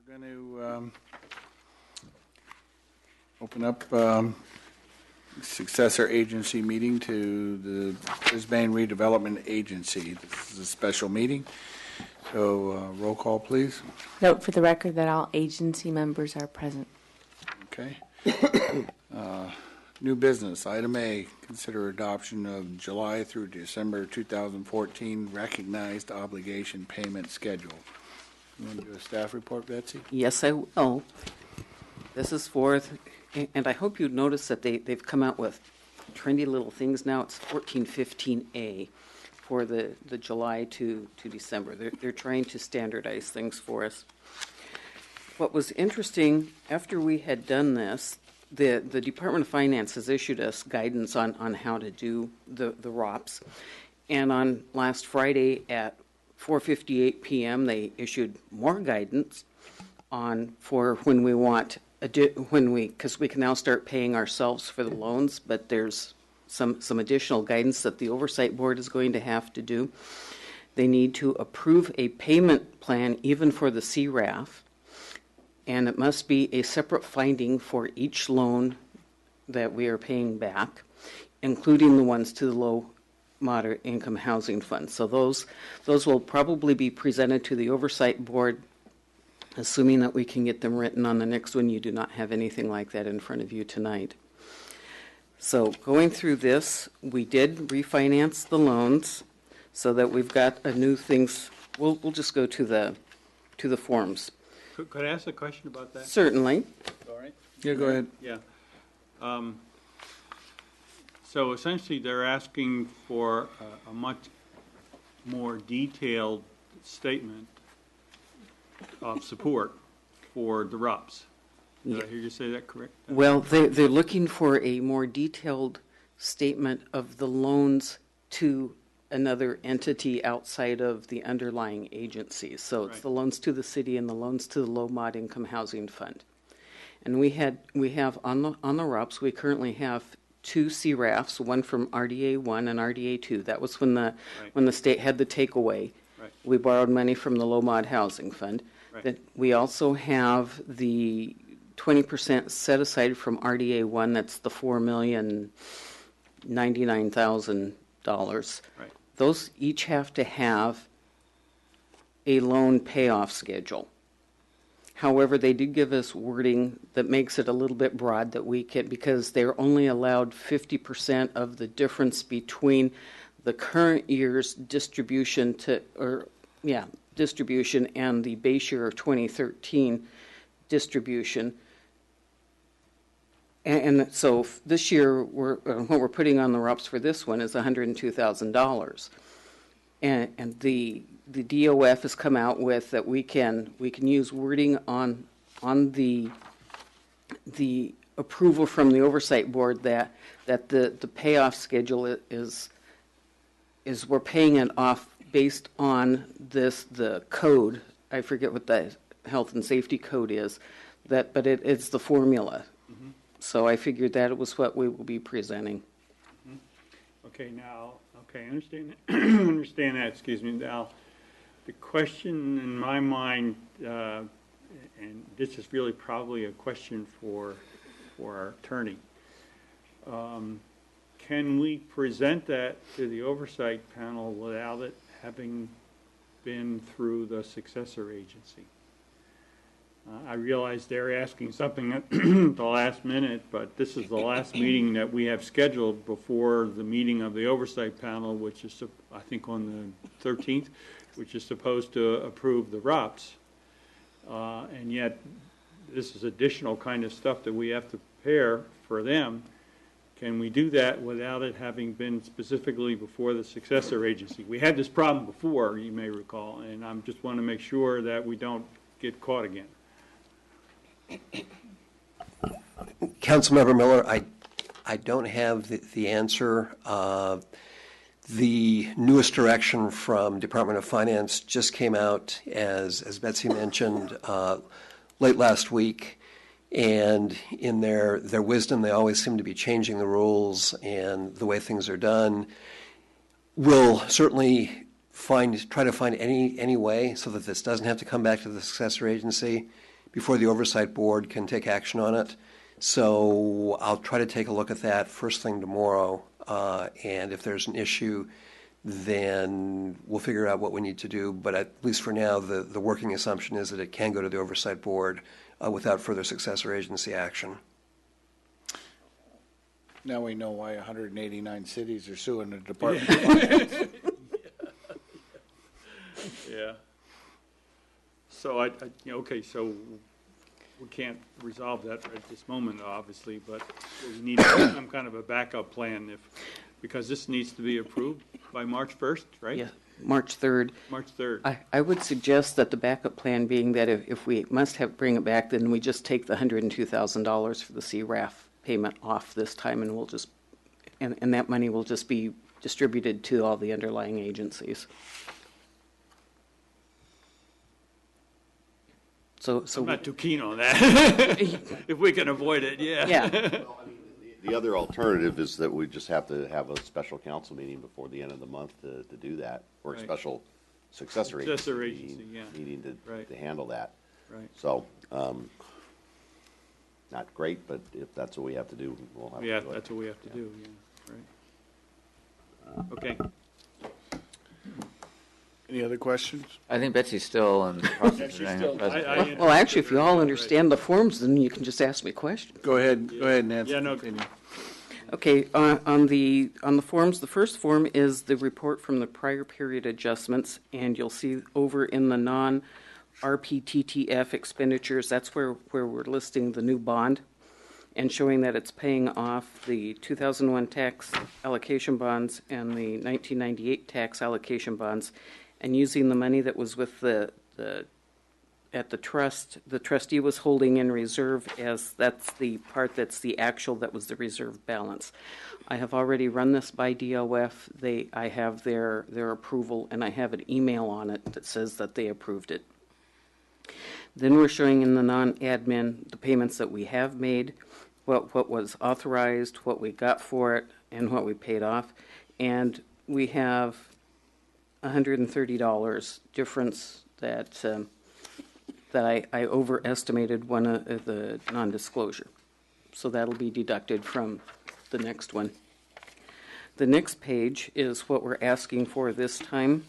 We're going to open up Successor Agency meeting to the Brisbane Redevelopment Agency. This is a special meeting, so roll call, please. Note for the record that all agency members are present. Okay. New business, item A, consider adoption of July through December 2014 recognized obligation payment schedule. You want to do a staff report, Betsy? Yes, I will. This is for, and I hope you notice that they've come out with trendy little things now. It's 1415A for the July to December. They're trying to standardize things for us. What was interesting, after we had done this, the Department of Finance has issued us guidance on how to do the ROPS. And on last Friday at 4:58 p.m., they issued more guidance for when we want, because we can now start paying ourselves for the loans, but there's some additional guidance that the Oversight Board is going to have to do. They need to approve a payment plan even for the CRAF, and it must be a separate finding for each loan that we are paying back, including the ones to the low moderate income housing fund. So those will probably be presented to the Oversight Board, assuming that we can get them written on the next one. You do not have anything like that in front of you tonight. So going through this, we did refinance the loans so that we've got a new things. We'll just go to the forms. Could I ask a question about that? Certainly. All right. Yeah, go ahead. Yeah. So essentially, they're asking for a much more detailed statement of support for the RUPS. Did I hear you say that correct? Well, they're looking for a more detailed statement of the loans to another entity outside of the underlying agencies. So it's right. The loans to the city and the loans to the low mod income housing fund. And we have on the RUPS, we currently have two CRAFs, one from RDA 1 and RDA 2. That was when the state had the takeaway. Right. We borrowed money from the low mod housing fund. Right. That we also have the 20% set aside from RDA 1. That's the $4,099,000. Right. Those each have to have a loan payoff schedule. However, they did give us wording that makes it a little bit broad that we can, because they're only allowed 50% of the difference between the current year's distribution distribution and the base year of 2013 distribution. And so this year, what we're putting on the RUPS for this one is $102,000. And the DOF has come out with that we can use wording on the approval from the Oversight Board that the payoff schedule is we're paying it off based on the code. I forget what the health and safety code is, but it's the formula. Mm-hmm. So I figured that it was what we will be presenting. Mm-hmm. Okay, I understand that. Understand that. Excuse me. Now, the question in my mind, and this is really probably a question for our attorney. Can we present that to the oversight panel without it having been through the successor agency? I realize they're asking something at the last minute, but this is the last meeting that we have scheduled before the meeting of the oversight panel, which is, I think, on the 13th, which is supposed to approve the RUPS. And yet, this is additional kind of stuff that we have to prepare for them. Can we do that without it having been specifically before the successor agency? We had this problem before, you may recall, and I just want to make sure that we don't get caught again. Councilmember Miller, I don't have the answer. The newest direction from Department of Finance just came out, as Betsy mentioned, late last week. And in their wisdom, they always seem to be changing the rules and the way things are done. We'll certainly try to find any way so that this doesn't have to come back to the successor agency. before the Oversight Board can take action on it. So I'll try to take a look at that first thing tomorrow, and if there's an issue, then we'll figure out what we need to do. But at least for now, the working assumption is that it can go to the Oversight Board without further successor agency action. Now we know why 189 cities are suing the Department of Finance. Yeah. So okay, so we can't resolve that at this moment, obviously, but we need some kind of a backup plan because this needs to be approved by March 1st, right? Yeah, March 3rd. March 3rd. I would suggest that the backup plan being that if we must bring it back, then we just take the $102,000 for the CRAF payment off this time, and we'll just, and that money will just be distributed to all the underlying agencies. So I'm not too keen on that. If we can avoid it, yeah. Yeah. The other alternative is that we just have to have a special council meeting before the end of the month to do that, or a Right. special successor Successor agency agency, yeah. meeting Right. to handle that. Right. So, not great, but if that's what we have to do, we'll have to Yeah, do it. that's what we have to do, yeah, right. Okay. Any other questions? I think Betsy's still in the process of getting her presentation. Well, actually, if you all understand the forms, then you can just ask me questions. Go ahead, Nancy. Yeah, no. Continue. Okay, on the forms, the first form is the report from the prior period adjustments, and you'll see over in the non-RPTTF expenditures, that's where we're listing the new bond and showing that it's paying off the 2001 tax allocation bonds and the 1998 tax allocation bonds, and using the money that was with at the trust, the trustee was holding in reserve, as that's the part that's the actual, that was the reserve balance. I have already run this by DOF. I have their approval, and I have an email on it that says that they approved it. Then we're showing in the non-admin the payments that we have made, what was authorized, what we got for it, and what we paid off. And we have $130 difference that I overestimated one of the non-disclosure. So that'll be deducted from the next one. The next page is what we're asking for this time.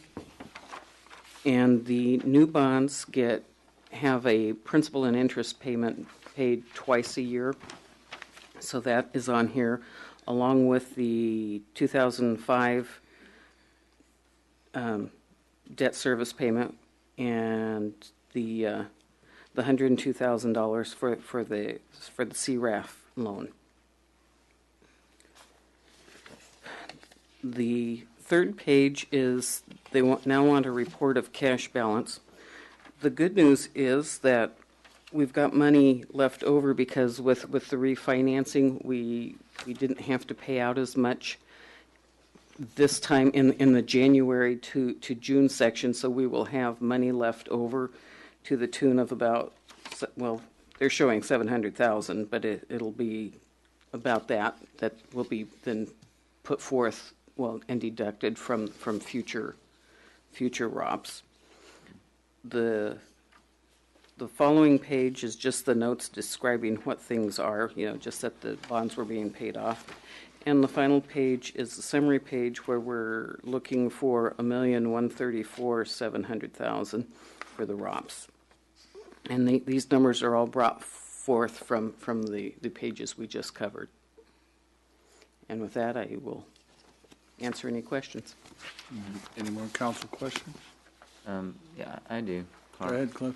And the new bonds have a principal and interest payment paid twice a year. So that is on here, along with the 2005 debt service payment and the $102,000 for the CRAF loan. The third page is they now want a report of cash balance. The good news is that we've got money left over because with the refinancing, we didn't have to pay out as much this time in the January to June section, so we will have money left over to the tune of about, well, they're showing 700,000, but it'll be about that will be then put forth, well, and deducted from future ROPS. The following page is just the notes describing what things are, just that the bonds were being paid off. And the final page is the summary page where we're looking for $1,134,700,000 for the ROPS. And these numbers are all brought forth from the pages we just covered. And with that, I will answer any questions. Any more council questions? Yeah, I do. Go ahead, Cliff.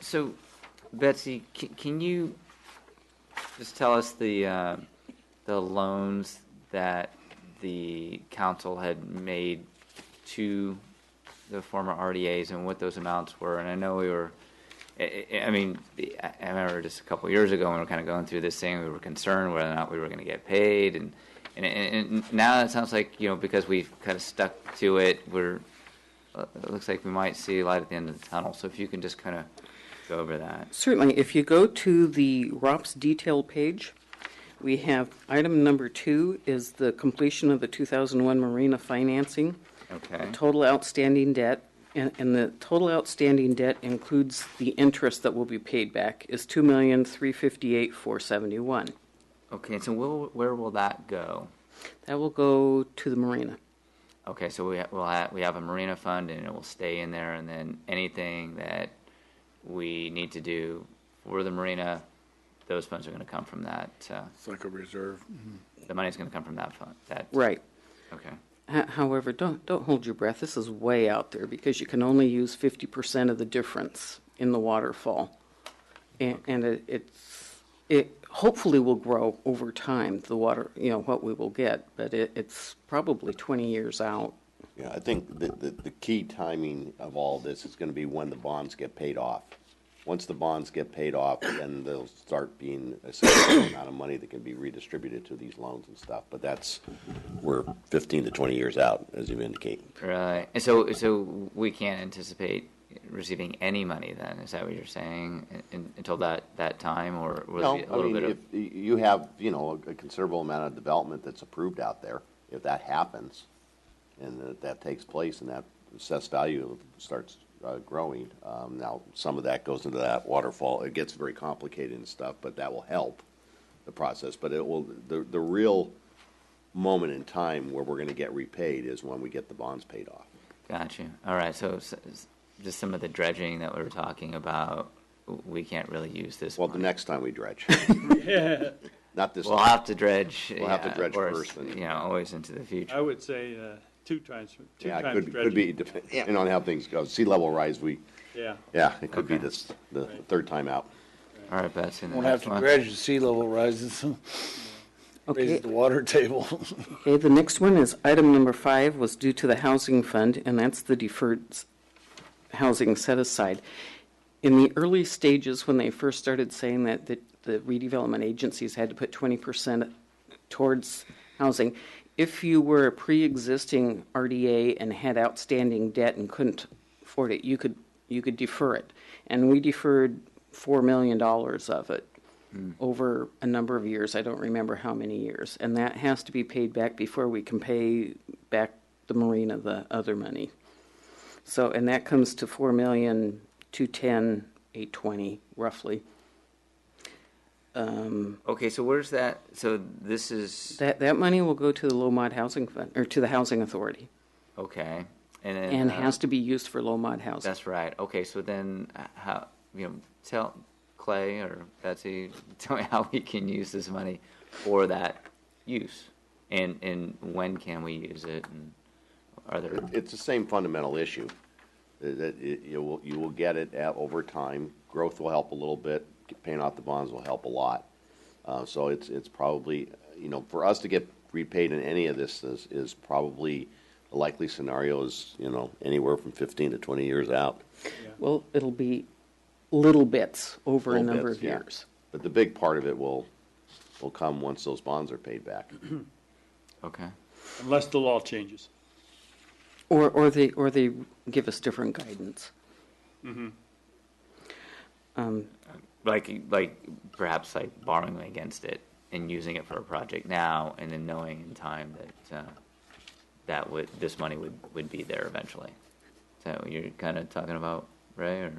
So, Betsy, can you just tell us the loans that the council had made to the former RDAs and what those amounts were? And I know we were, I remember just a couple of years ago when we were kind of going through this thing, we were concerned whether or not we were going to get paid. And now it sounds like, because we've kind of stuck to it, it looks like we might see light at the end of the tunnel. So if you can just kind of go over that. Certainly. If you go to the ROPS detail page, we have item number 2 is the completion of the 2001 marina financing. Okay. Total outstanding debt And the total outstanding debt includes the interest that will be paid back is $2,358,471. Okay, so where will that go? That will go to the marina. Okay, so we have a marina fund, and it will stay in there, and then anything that we need to do for the marina, those funds are going to come from that. It's like a reserve. The money's going to come from that fund. Right. Okay. However, don't hold your breath. This is way out there because you can only use 50% of the difference in the waterfall, and it hopefully will grow over time. The water, what we will get, but it's probably 20 years out. Yeah, I think the key timing of all this is going to be when the bonds get paid off. Once the bonds get paid off, then there'll start being a significant amount of money that can be redistributed to these loans and stuff. But we're 15 to 20 years out, as you indicate. Right. And so we can't anticipate receiving any money then, is that what you're saying, until that time, or will it be a little bit of... if you have, a considerable amount of development that's approved out there, if that happens, and that takes place, and that assessed value starts growing, now some of that goes into that waterfall. It gets very complicated and stuff, but that will help the process. But it will, the real moment in time where we're going to get repaid is when we get the bonds paid off. Got you. All right, so just some of the dredging that we were talking about, we can't really use this Well, money. the next time we dredge. Yeah, Not this We'll time. have to dredge. We'll have to of dredge course, first, and- always into the future. I would say two times Yeah, dredging. it could be, depending on how things go. Sea level rise, Yeah. it could be Okay. the third time out. All right, Betsy. the Won't have next to one. dredge the sea level rises, Okay. raises the water table. Okay, the next one is item number 5 was due to the housing fund, and that's the deferred housing set aside. In the early stages, when they first started saying that the redevelopment agencies had to put 20% towards housing, if you were a pre-existing RDA and had outstanding debt and couldn't afford it, you could defer it. And we deferred $4 million of it over a number of years. I don't remember how many years. And that has to be paid back before we can pay back the marina the other money. So, and that comes to $4,210,820 roughly. Okay, so where's that? So this is That money will go to the low mod housing fund, or to the housing authority, okay, and then and has to be used for low mod housing. that's right. Okay, so then how tell Clay or Betsy, tell me how we can use this money for that use, and when can we use it, and are there? It's the same fundamental issue. You will get it over time. Growth will help a little bit. Paying off the bonds will help a lot. So it's probably, for us to get repaid in any of this is probably a likely scenario is, anywhere from 15 to 20 years out. Well, it'll be little bits over Little a number bits, of yeah. years. But the big part of it will come once those bonds are paid back. Okay. Unless the law changes. Or they give us different guidance. Like perhaps like borrowing against it and using it for a project now, and then knowing in time that this money would be there eventually. Is that what you're kind of talking about, Ray? Or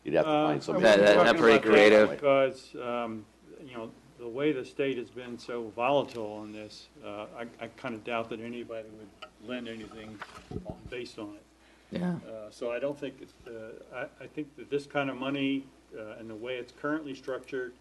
You'd have to find I somebody. wasn't That talking pretty about creative. Because, the way the state has been so volatile on this, I kind of doubt that anybody would lend anything based on it. yeah. So I don't think, I think that this kind of money, and the way it's currently structured,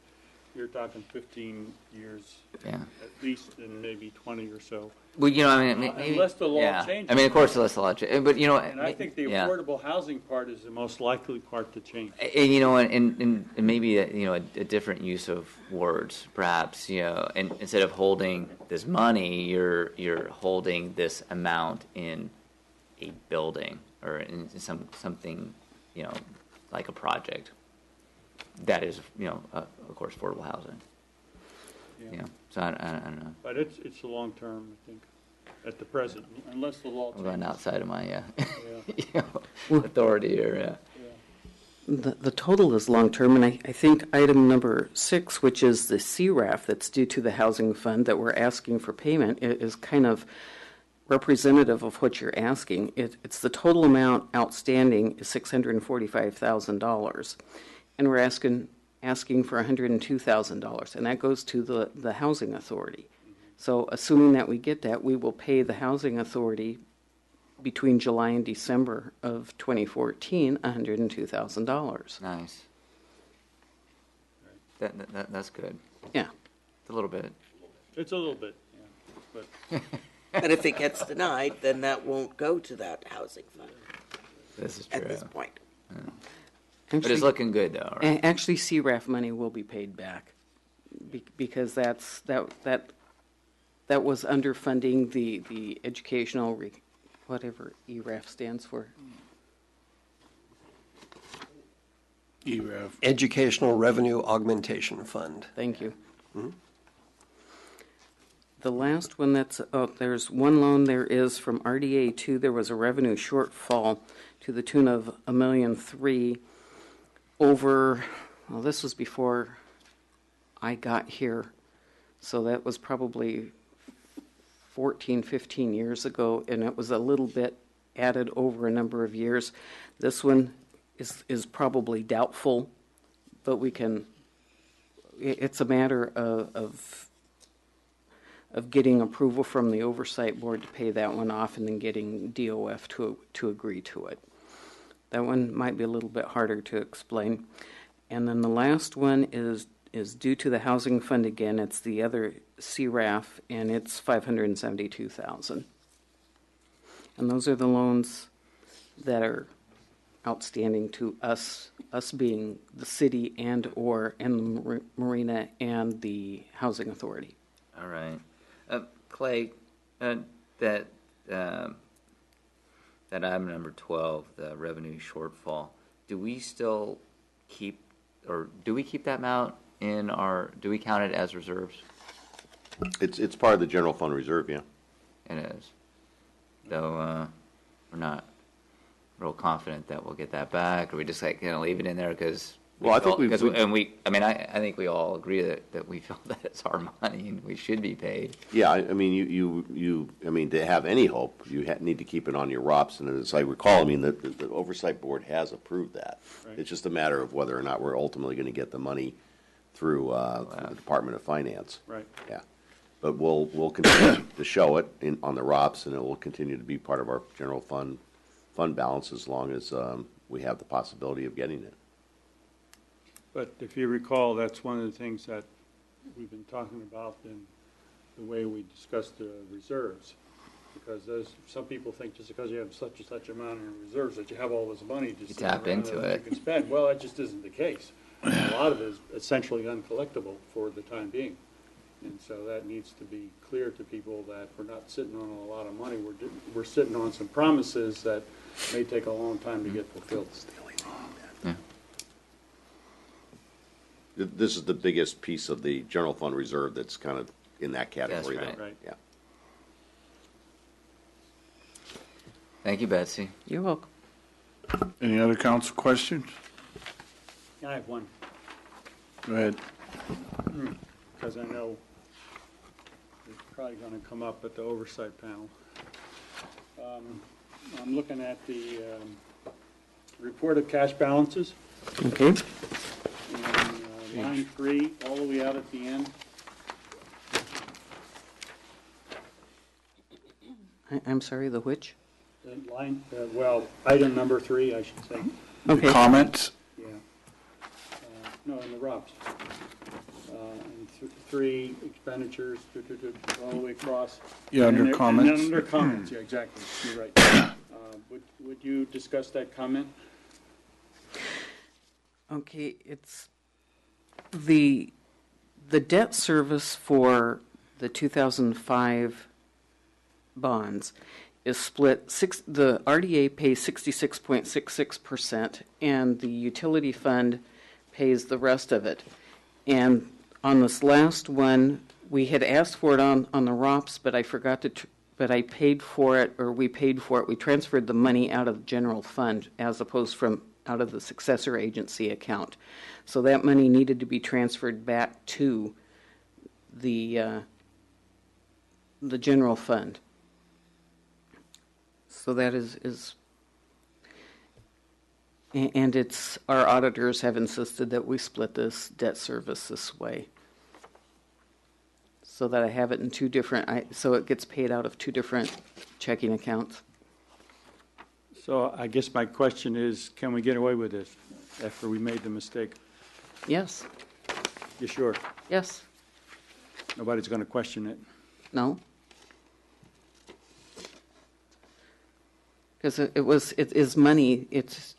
you're talking 15 years Yeah. at least, and maybe 20 or so. Well, maybe, Unless the law yeah. changes. I mean, of course, unless the law changes. But And I think the yeah. affordable housing part is the most likely part to change. And maybe a different use of words, perhaps. And instead of holding this money, you're holding this amount in a building or in something, like a project. That is, of course, affordable housing. Yeah. So I don't know. But it's the long term, I think, at the present, unless the law I'm going changes. outside of my Yeah. authority here. The total is long-term, and I think item number 6, which is the CRAF that's due to the housing fund that we're asking for payment, is kind of representative of what you're asking. It's the total amount outstanding is $645,000, and we're asking for $102,000, and that goes to the housing authority. So assuming that we get that, we will pay the housing authority between July and December of 2014 $102,000. Nice. That's good. Yeah. It's a little bit. It's a little bit, yeah, but But if it gets denied, then that won't go to that housing fund This is true. at this point. But it's looking good though, right? Actually, CRAF money will be paid back because that was underfunding the educational, whatever ERAF stands for. ERAF. Educational Revenue Augmentation Fund. Thank you. The last one there's one loan there is from RDA 2. There was a revenue shortfall to the tune of $1.3 million over, well, this was before I got here. So that was probably 14, 15 years ago, and it was a little bit added over a number of years. This one is probably doubtful, but it's a matter of getting approval from the oversight board to pay that one off and then getting DOF to agree to it. That one might be a little bit harder to explain. And then the last one is due to the housing fund again. It's the other CRAF, and it's $572,000. And those are the loans that are outstanding to us being the city and the marina and the housing authority. All right. Clay, that item number 12, the revenue shortfall, do we keep that amount do we count it as reserves? It's part of the general fund reserve, yeah. It is. Though we're not real confident that we'll get that back, or we just leave it in there because. Well, I think I think we all agree that we feel that it's our money and we should be paid. Yeah, I mean, to have any hope, you need to keep it on your ROPS, and as I recall, I mean, the oversight board has approved that. Right. It's just a matter of whether or not we're ultimately going to get the money through the Department of Finance. right. Yeah, but we'll continue to show it on the ROPS, and it will continue to be part of our general fund balance as long as we have the possibility of getting it. But if you recall, that's one of the things that we've been talking about in the way we discussed the reserves. Because some people think just because you have such and such amount in reserves that you have all this money to tap into it. You can spend. Well, that just isn't the case. A lot of it is essentially uncollectible for the time being. And so that needs to be clear to people that we're not sitting on a lot of money. We're sitting on some promises that may take a long time to get fulfilled. Yeah. This is the biggest piece of the general fund reserve that's kind of in that category. That's right. though. Right. Yeah. Thank you, Betsy. You're welcome. Any other council questions? I have one, Go ahead. because I know it's probably going to come up at the oversight panel. I'm looking at the report of cash balances. Okay. And line 3, all the way out at the end. I'm sorry, the which? The line, item number 3, I should say. Okay. Comments? Yeah. No, in the ROPS. And 3 expenditures, all the way across. Yeah, And under then- comments. And then under comments, yeah, exactly. You're right. Would you discuss that comment? Okay, it's the debt service for the 2005 bonds is split. The RDA pays 66.66%, and the utility fund pays the rest of it. And on this last one, we had asked for it on the ROPS, but I forgot to. But I paid for it, or we paid for it. We transferred the money out of the general fund as opposed from out of the successor agency account. So that money needed to be transferred back to the general fund. So that is, and it's, our auditors have insisted that we split this debt service this way. So that I have it in two different, so it gets paid out of two different checking accounts. So I guess my question is, can we get away with this after we made the mistake? Yes, You sure? yes, Nobody's going to question it? no? Because it is money, it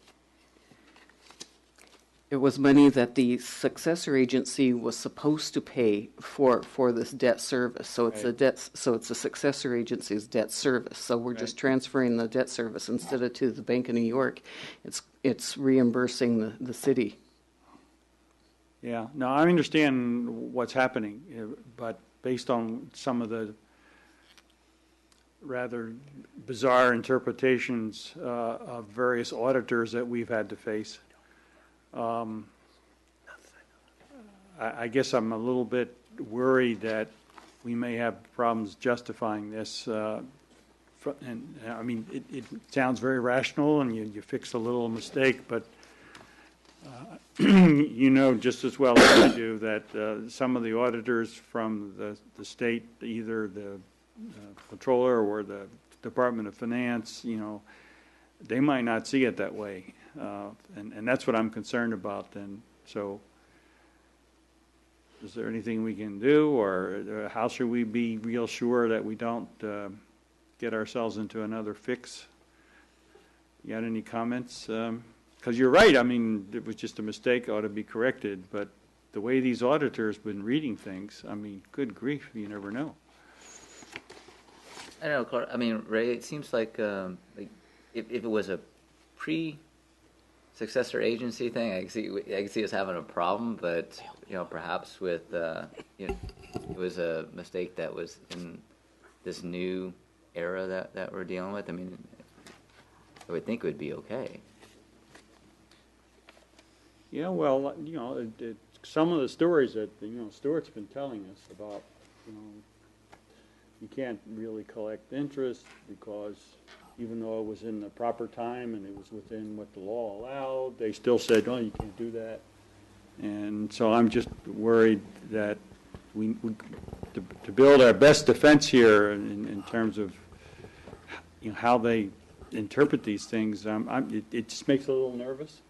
was money that the successor agency was supposed to pay for this debt service. So it's a successor agency's debt service. So we're just transferring the debt service instead of to the Bank of New York. It's reimbursing the city. Yeah, no, I understand what's happening, but based on some of the rather bizarre interpretations of various auditors that we've had to face, I guess I'm a little bit worried that we may have problems justifying this. And I mean, it sounds very rational, and you fix a little mistake, but you know just as well as I do that some of the auditors from the state, either the controller or the Department of Finance, you know, they might not see it that way. And that's what I'm concerned about. And so is there anything we can do, or how should we be real sure that we don't get ourselves into another fix? You got any comments? Because you're right. I mean, it was just a mistake, ought to be corrected. But the way these auditors been reading things, I mean, good grief, you never know. I don't know, Clark. I mean, Ray, it seems like if it was a pre-successor agency thing, I can see us having a problem. But you know, perhaps with you know, it was a mistake that was in this new era that we're dealing with. I mean, I would think it would be okay. Yeah, well, you know, some of the stories that, you know, Stuart's been telling us about, you know, you can't really collect interest because even though it was in the proper time and it was within what the law allowed, they still said, oh, you can't do that. And so I'm just worried that we to build our best defense here in terms of, you know, how they interpret these things, it just makes a little nervous.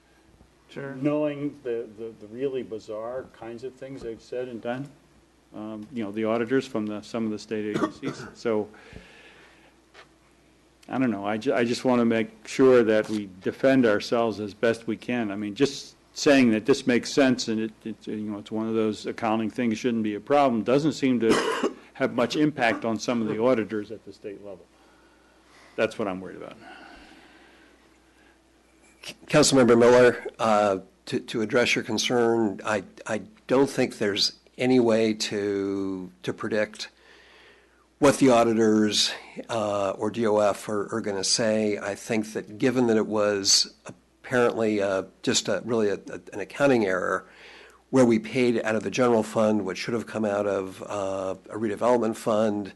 Sure. Knowing the really bizarre kinds of things they've said and done, you know, the auditors from some of the state agencies. So I don't know. I just want to make sure that we defend ourselves as best we can. I mean, just saying that this makes sense and it you know, it's one of those accounting things shouldn't be a problem doesn't seem to have much impact on some of the auditors at the state level. That's what I'm worried about. Councilmember Miller, to address your concern, I don't think there's any way to predict what the auditors or DOF are going to say. I think that given that it was apparently just really an accounting error where we paid out of the general fund what should have come out of a redevelopment fund,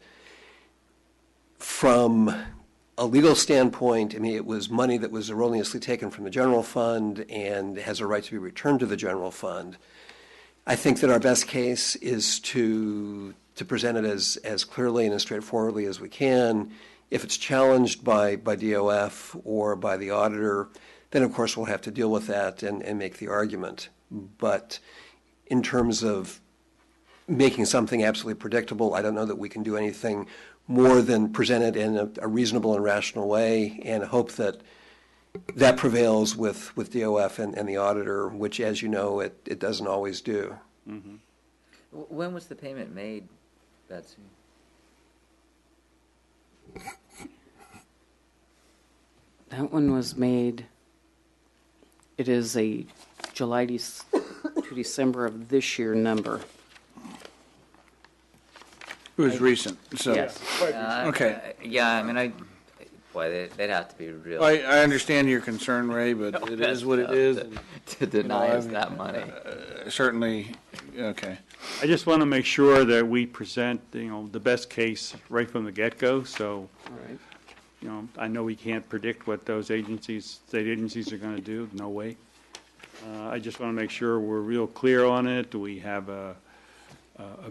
from a legal standpoint, I mean, it was money that was erroneously taken from the general fund and has a right to be returned to the general fund. I think that our best case is to present it as clearly and as straightforwardly as we can. If it's challenged by DOF or by the auditor, then of course we'll have to deal with that and make the argument. But in terms of making something absolutely predictable, I don't know that we can do anything more than present it in a reasonable and rational way and hope that that prevails with DOF and the auditor, which, as you know, it doesn't always do. Mm-hmm. When was the payment made, Betsy? That one was made, it is a July to December of this year number. It was recent, so. Yes. Okay. Yeah, I mean, boy, they'd have to be real. I understand your concern, Ray, but it is what it is. To deny us that money. Certainly, okay. I just want to make sure that we present, you know, the best case right from the get-go. So, All right. I know we can't predict what those state agencies are going to do, no way. I just want to make sure we're real clear on it. We have a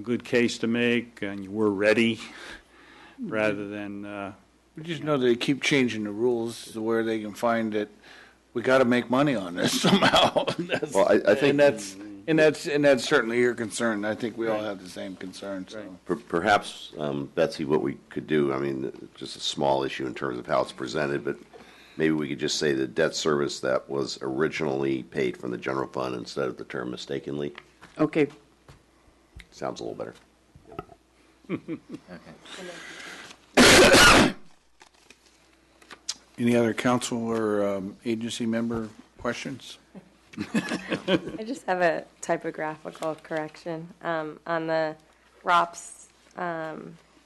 good case to make, and we're ready, rather than, We just know they keep changing the rules to where they can find that we got to make money on this somehow. Well, I think- and that's certainly your concern. I think we all have the same concern. So. Perhaps, Betsy, what we could do, I mean, just a small issue in terms of how it's presented, but maybe we could just say the debt service that was originally paid from the general fund instead of the term mistakenly. Okay. Sounds a little better. Okay. Any other council or agency member questions? I just have a typographical correction. On the ROPS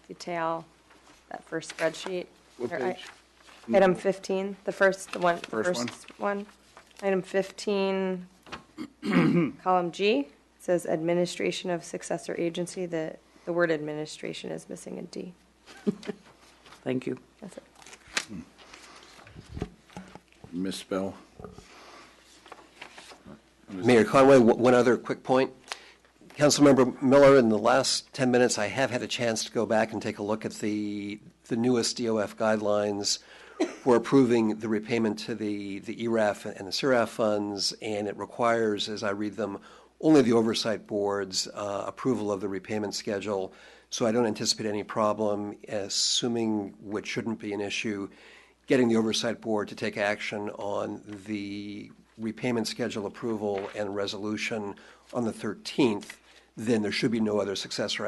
detail, that first spreadsheet. What or page? Item 15, the first one. First one. Item 15, column G, it says administration of successor agency. The word administration is missing a D. Thank you. That's it. Misspell. Mayor Conway, one other quick point. Councilmember Miller, in the last 10 minutes, I have had a chance to go back and take a look at the newest DOF guidelines for approving the repayment to the ERAF and the CIRAF funds, and it requires, as I read them, only the oversight board's approval of the repayment schedule. So I don't anticipate any problem, assuming which shouldn't be an issue, getting the oversight board to take action on the repayment schedule approval and resolution on the 13th, then there should be no other successor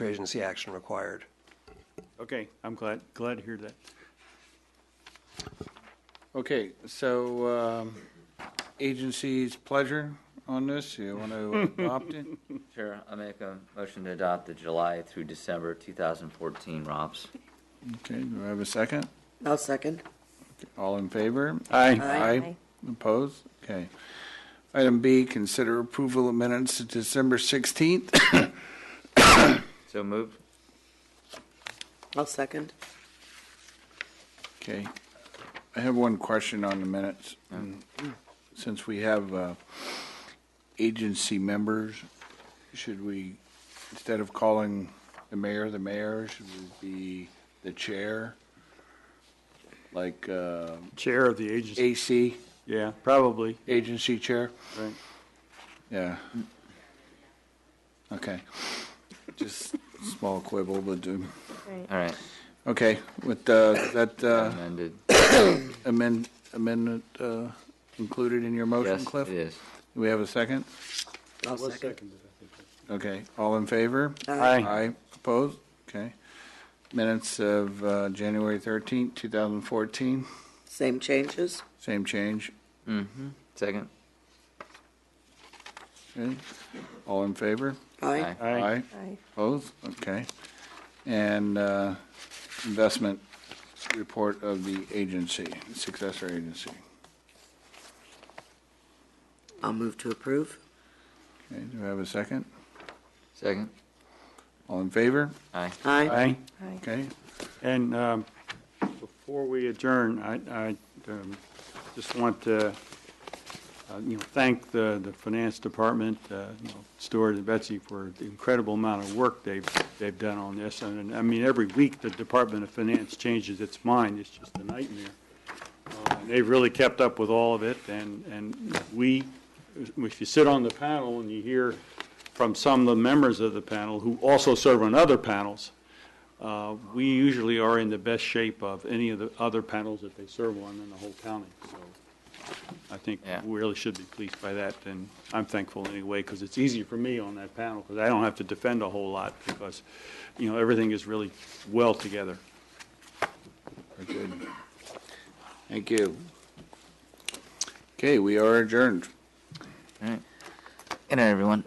agency action required. okay, I'm glad to hear that. Okay, so agency's pleasure on this. You want to adopt it? Sure, I'll make a motion to adopt the July through December 2014 ROPS. Okay, do I have a second? I'll second. All in favor? Aye. Aye. Opposed? Okay. Item B, consider approval of minutes to December 16th. So moved. I'll second. Okay. I have one question on the minutes. Since we have agency members, should we, instead of calling the mayor, should we be the chair? Like Chair of the agency. AC, Yeah, probably. agency chair? Right. Yeah. Okay. Just small quibble, but All right, okay. With that amended. amendment included in your motion, Yes, Cliff? it is. Do we have a second? I'll second. Okay. All in favor? Aye. Aye. Opposed? Okay. Minutes of January 13th, 2014. Same changes? Same change. Mm-hmm. Second. Okay. All in favor? Aye. Aye. Aye. Opposed? Okay. And investment report of the agency, successor agency. I'll move to approve. Okay. Do I have a second? Second. All in favor? Aye. Aye. Aye. Aye. Okay. And before we adjourn, I just want to, thank the finance department, Stuart and Betsy, for the incredible amount of work they've done on this. And I mean, every week the Department of Finance changes its mind. It's just a nightmare. They've really kept up with all of it. And if you sit on the panel and you hear from some of the members of the panel who also serve on other panels, we usually are in the best shape of any of the other panels that they serve on in the whole county. So I think we really should be pleased by that, and I'm thankful anyway, because it's easy for me on that panel, because I don't have to defend a whole lot, because, everything is really well together. Very good. Thank you. Okay, we are adjourned. All right. Good night, everyone.